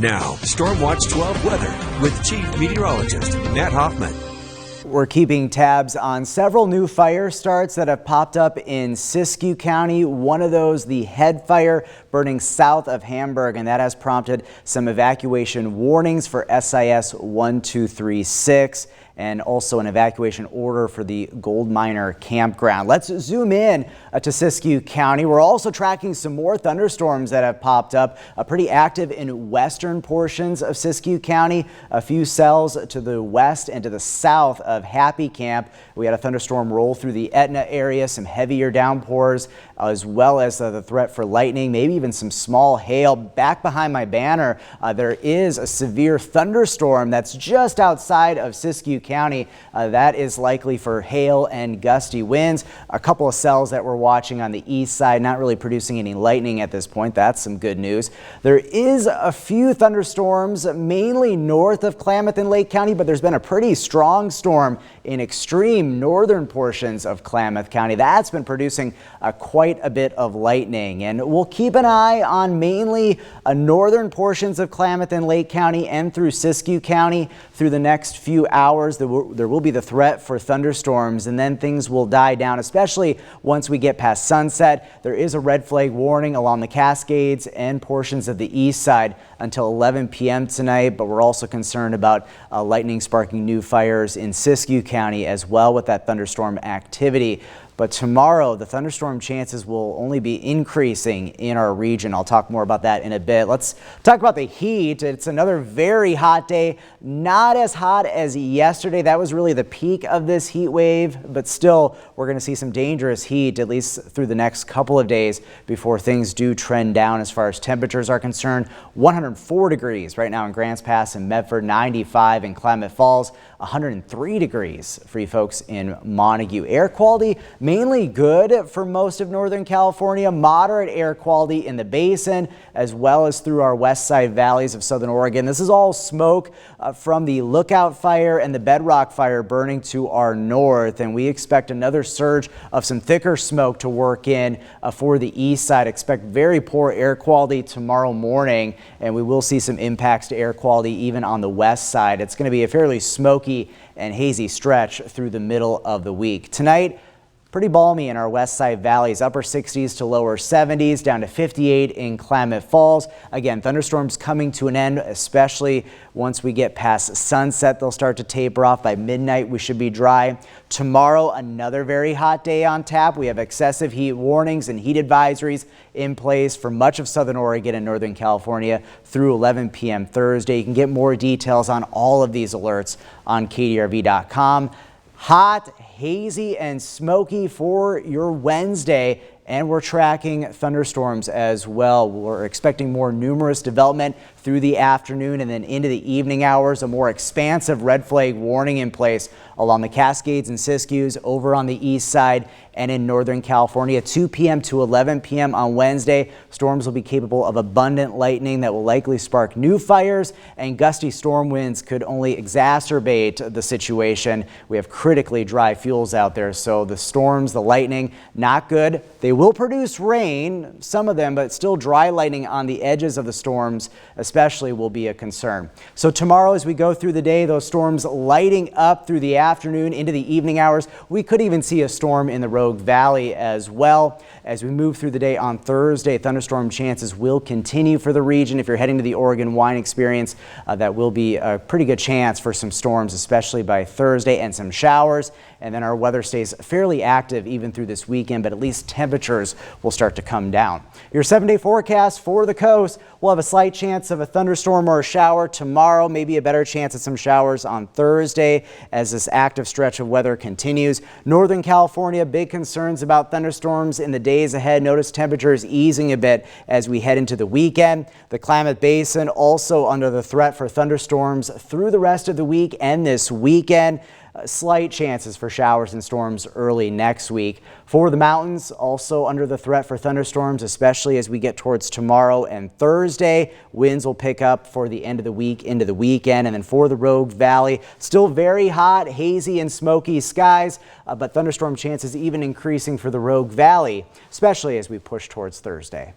Now, Stormwatch 12 weather with Chief Meteorologist Matt Hoffman. We're keeping tabs on several new fire starts that have popped up in Siskiyou County. One of those, the head fire burning south of Hamburg, and that has prompted some evacuation warnings for SIS 1236 and also an evacuation order for the gold miner campground. Let's zoom in to Siskiyou County. We're also tracking some more thunderstorms that have popped up, pretty active in western portions of Siskiyou County. A few cells to the west and to the south of Happy Camp. We had a thunderstorm roll through the Etna area, some heavier downpours, as well as the threat for lightning, maybe even some small hail. Back behind my banner, there is a severe thunderstorm that's just outside of Siskiyou County. That is likely for hail and gusty winds. A couple of cells that we're watching on the east side, not really producing any lightning at this point. That's some good news. There is a few thunderstorms, mainly north of Klamath and Lake County, but there's been a pretty strong storm in extreme northern portions of Klamath County. That's been producing quite a bit of lightning, and we'll keep an eye on mainly northern portions of Klamath and Lake County and through Siskiyou County through the next few hours. There will be the threat for thunderstorms, and then things will die down, especially once we get past sunset. There is a red flag warning along the Cascades and portions of the east side until 11 p.m. tonight, but we're also concerned about lightning sparking new fires in Siskiyou County as well with that thunderstorm activity. But tomorrow, the thunderstorm chances will only be increasing in our region. I'll talk more about that in a bit. Let's talk about the heat. It's another very hot day. Not as hot as yesterday. That was really the peak of this heat wave, but still, we're going to see some dangerous heat at least through the next couple of days before things do trend down as far as temperatures are concerned. 104 degrees right now in Grants Pass and Medford, 95 in Klamath Falls, 103 degrees for you folks in Montague. Air quality mainly good for most of Northern California, moderate air quality in the basin as well as through our west side valleys of Southern Oregon. This is all smoke from the Lookout Fire and the Bedrock Fire burning to our north, and we expect another surge of some thicker smoke to work in for the east side. Expect very poor air quality tomorrow morning, and we will see some impacts to air quality even on the west side. It's going to be a fairly smoky and hazy stretch through the middle of the week. Tonight, pretty balmy in our west side valleys, upper 60s to lower 70s, down to 58 in Klamath Falls. Again, thunderstorms coming to an end, especially once we get past sunset. They'll start to taper off. By midnight, we should be dry. Tomorrow, another very hot day on tap. We have excessive heat warnings and heat advisories in place for much of Southern Oregon and Northern California through 11 p.m. Thursday. You can get more details on all of these alerts on KDRV.com. Hot, hazy, and smoky for your Wednesday, and we're tracking thunderstorms as well. We're expecting more numerous development through the afternoon and then into the evening hours. A more expansive red flag warning in place along the Cascades and Siskiyous, over on the east side and in Northern California. 2 p.m. to 11 p.m. on Wednesday, storms will be capable of abundant lightning that will likely spark new fires, and gusty storm winds could only exacerbate the situation. We have critically dry fuels out there, so the storms, the lightning, not good. They will produce rain, some of them, but still dry lightning on the edges of the storms especially will be a concern. So tomorrow as we go through the day, those storms lighting up through the afternoon into the evening hours. We could even see a storm in the Rogue Valley as well. As we move through the day on Thursday, thunderstorm chances will continue for the region. If you're heading to the Oregon Wine Experience, that will be a pretty good chance for some storms, especially by Thursday, and some showers. And then our weather stays fairly active even through this weekend, but at least temperatures will start to come down. Your 7-day forecast for the coast: we'll have a slight chance of a thunderstorm or a shower tomorrow, maybe a better chance at some showers on Thursday as this active stretch of weather continues. Northern California, big concerns about thunderstorms in the days ahead. Notice temperatures easing a bit as we head into the weekend. The Klamath Basin also under the threat for thunderstorms through the rest of the week and this weekend. Slight chances for showers and storms early next week. For the mountains, also under the threat for thunderstorms, especially as we get towards tomorrow and Thursday. Winds will pick up for the end of the week into the weekend. And then for the Rogue Valley, still very hot, hazy and smoky skies, but thunderstorm chances even increasing for the Rogue Valley, especially as we push towards Thursday.